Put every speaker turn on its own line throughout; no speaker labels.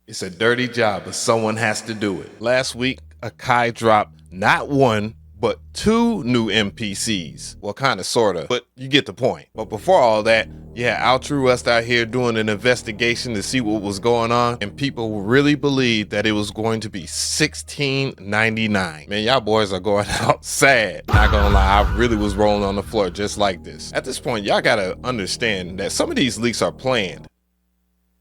It's a dirty job, but someone has to do it. Last week, Akai dropped not one, but two new MPCs. Well, kind of, sort of, but you get the point. But before all that, yeah, Altruist out here doing an investigation to see what was going on, and people really believed that it was going to be $16.99. Man, y'all boys are going out sad. Not gonna lie, I really was rolling on the floor just like this. At this point, y'all gotta understand that some of these leaks are planned.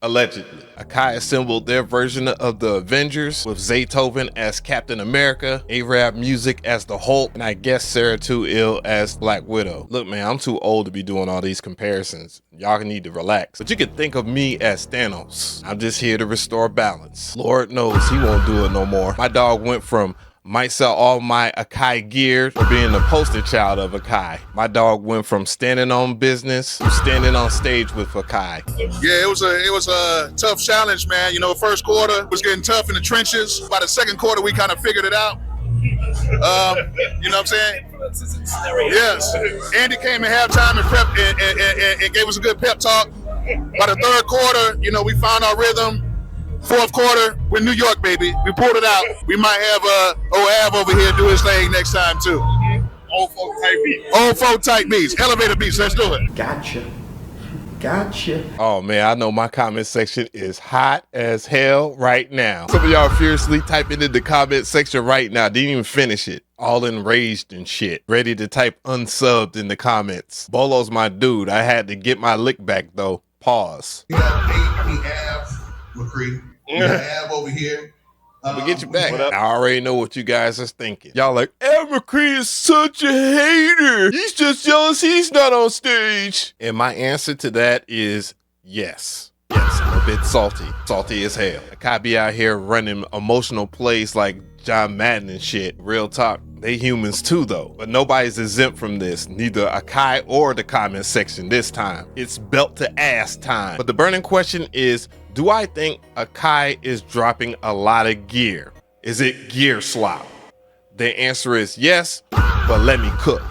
Allegedly, Akai assembled their version of the Avengers with Zaytoven as Captain America, Arab Music as the Hulk, and I guess Sarah Too Ill as Black Widow. Look, man, I'm too old to be doing all these comparisons. Y'all need to relax. But you can think of me as Thanos. I'm just here to restore balance. Lord knows he won't do it no more. My dog went from might sell all my Akai gear for being the poster child of Akai. My dog went from standing on business to standing on stage with Akai.
Yeah, it was a tough challenge, man. You know, first quarter was getting tough in the trenches. By the second quarter, we kind of figured it out. You know what I'm saying? Yes. Andy came at halftime and prep and gave us a good pep talk. By the third quarter, you know, we found our rhythm. Fourth quarter, we're New York, baby. We pulled it out. We might have Av over here do his thing next time, too. Old folk type beats. Old folk type beats. Elevator beats. Let's do it.
Gotcha.
Oh, man, I know my comment section is hot as hell right now. Some of y'all fiercely type into the comment section right now. Didn't even finish it. All enraged and shit. Ready to type unsubbed in the comments. Bolo's my dude. I had to get my lick back, though. Pause.
We have Mcree. We have over here.
We'll get you back. I already know what you guys are thinking. Y'all like, Mcree is such a hater. He's just jealous he's not on stage. And my answer to that is yes. Yes, I'm a bit salty. Salty as hell. Akai be out here running emotional plays like John Madden and shit. Real talk. They humans too, though. But nobody's exempt from this. Neither Akai or the comment section this time. It's belt to ass time. But the burning question is, do I think Akai is dropping a lot of gear? Is it gear slop? The answer is yes, but let me cook.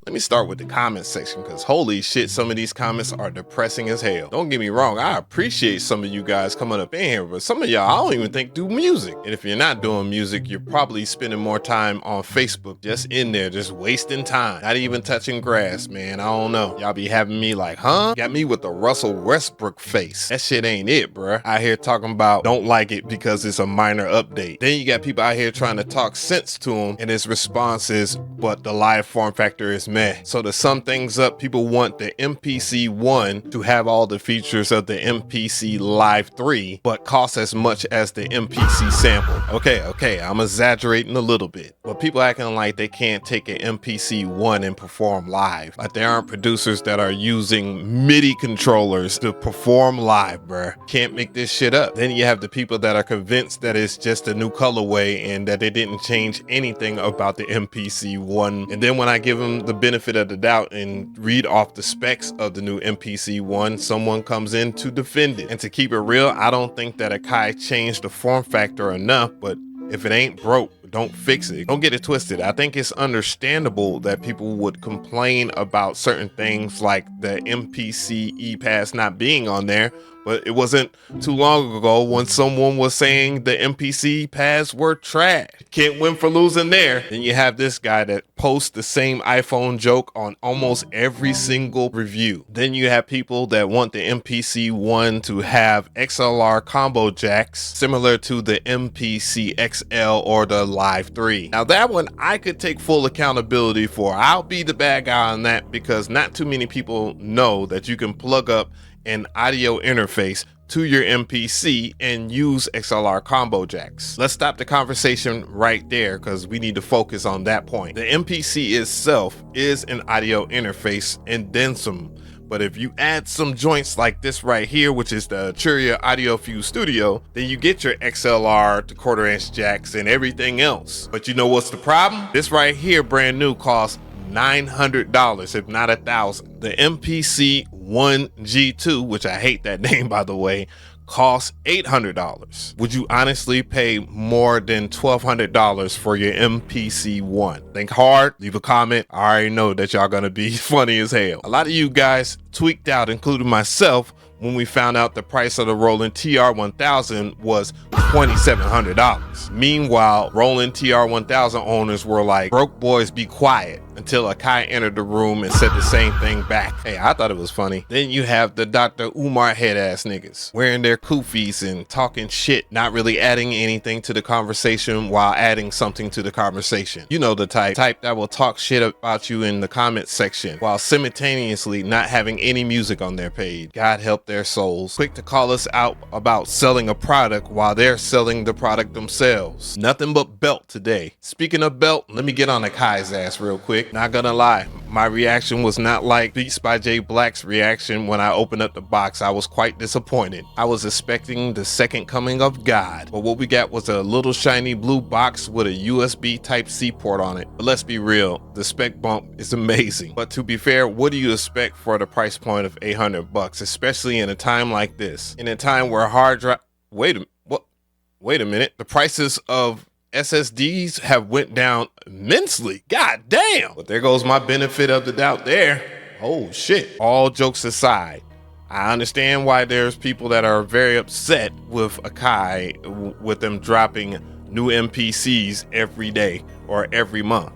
Let me start with the comment section, because holy shit, some of these comments are depressing as hell. Don't get me wrong, I appreciate some of you guys coming up in here, but some of y'all I don't even think do music. And if you're not doing music, you're probably spending more time on Facebook, just in there, just wasting time. Not even touching grass, man. I don't know. Y'all be having me like, huh? Got me with the Russell Westbrook face. That shit ain't it, bruh. Out here talking about don't like it because it's a minor update. Then you got people out here trying to talk sense to him, and his response is, but the live form factor is meh. So to sum things up, people want the MPC ONE to have all the features of the MPC Live 3, but cost as much as the MPC sample. Okay, I'm exaggerating a little bit, but people acting like they can't take an MPC ONE and perform live. Like there aren't producers that are using MIDI controllers to perform live, bruh. Can't make this shit up. Then you have the people that are convinced that it's just a new colorway and that they didn't change anything about the MPC ONE. And then when I give them the benefit of the doubt and read off the specs of the new MPC ONE, someone comes in to defend it. And to keep it real, I don't think that Akai changed the form factor enough, but if it ain't broke, don't fix it. Don't get it twisted. I think it's understandable that people would complain about certain things like the MPC ePass not being on there, but it wasn't too long ago when someone was saying the MPC pads were trash. Can't win for losing there. Then you have this guy that posts the same iPhone joke on almost every single review. Then you have people that want the MPC ONE to have XLR combo jacks similar to the MPC XL or the Live 3. Now that one I could take full accountability for. I'll be the bad guy on that because not too many people know that you can plug up an audio interface to your MPC and use XLR combo jacks. Let's stop the conversation right there because we need to focus on that point. The MPC itself is an audio interface and then some. But if you add some joints like this right here, which is the Churia Audio Fuse Studio, then you get your XLR to quarter-inch jacks and everything else. But you know what's the problem? This right here, brand new, costs $900, if not $1,000. The MPC ONE G2, which I hate that name by the way, costs $800. Would you honestly pay more than $1,200 for your MPC ONE? Think hard, leave a comment. I already know that y'all gonna be funny as hell. A lot of you guys tweaked out, including myself, when we found out the price of the Roland TR-1000 was $2,700. Meanwhile, Roland TR-1000 owners were like, broke boys be quiet, until Akai entered the room and said the same thing back. Hey, I thought it was funny. Then you have the Dr. Umar head ass niggas wearing their kufis and talking shit, not really adding anything to the conversation while adding something to the conversation. You know the type that will talk shit about you in the comments section while simultaneously not having any music on their page. God help their souls. Quick to call us out about selling a product while they're selling the product themselves. Nothing but belt today. Speaking of belt, let me get on Akai's ass real quick. Not gonna lie, my reaction was not like Beats by J Black's reaction when I opened up the box. I was quite disappointed. I was expecting the second coming of God, but what we got was a little shiny blue box with a USB Type-C port on it. But let's be real, the spec bump is amazing. But to be fair, what do you expect for the price point of $800, especially in a time like this? In a time where hard drive, wait a minute, the prices of SSDs have went down immensely. God damn. But there goes my benefit of the doubt there. Oh shit. All jokes aside, I understand why there's people that are very upset with Akai, with them dropping new MPCs every day or every month.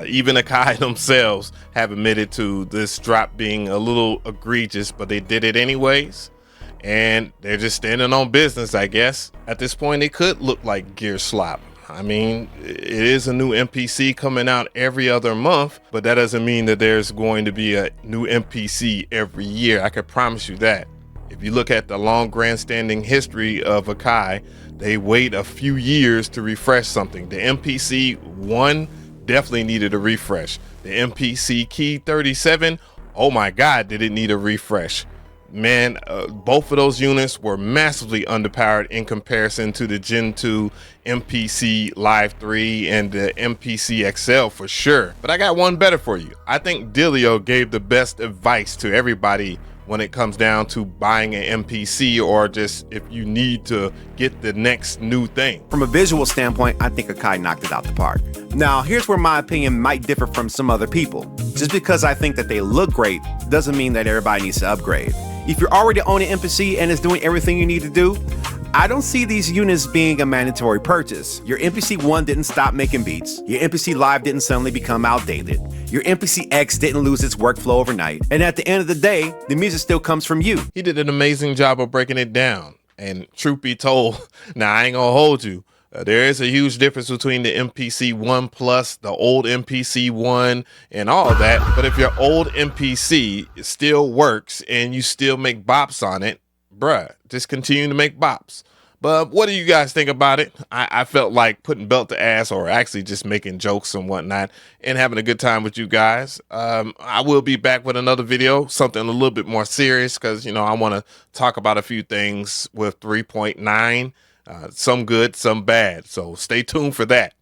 Even Akai themselves have admitted to this drop being a little egregious, but they did it anyways. And they're just standing on business, I guess. At this point, it could look like gear slop. I mean, it is a new MPC coming out every other month, but that doesn't mean that there's going to be a new MPC every year. I can promise you that. If you look at the long grandstanding history of Akai, they wait a few years to refresh something. The MPC ONE definitely needed a refresh. The MPC Key 37, oh my God, did it need a refresh. Man, both of those units were massively underpowered in comparison to the Gen 2 MPC Live 3 and the MPC XL for sure. But I got one better for you. I think Delio gave the best advice to everybody when it comes down to buying an MPC, or just if you need to get the next new thing.
From a visual standpoint, I think Akai knocked it out the park. Now, here's where my opinion might differ from some other people. Just because I think that they look great doesn't mean that everybody needs to upgrade. If you're already owning MPC and it's doing everything you need to do, I don't see these units being a mandatory purchase. Your MPC ONE didn't stop making beats. Your MPC Live didn't suddenly become outdated. Your MPC X didn't lose its workflow overnight. And at the end of the day, the music still comes from you.
He did an amazing job of breaking it down. And truth be told, now I ain't gonna hold you. There is a huge difference between the MPC ONE Plus, the old MPC ONE, and all of that. But if your old MPC still works and you still make bops on it, bruh, just continue to make bops. But what do you guys think about it? I felt like putting belt to ass, or actually just making jokes and whatnot, and having a good time with you guys. I will be back with another video, something a little bit more serious, because, you know, I want to talk about a few things with 3.9. Some good, some bad. So stay tuned for that.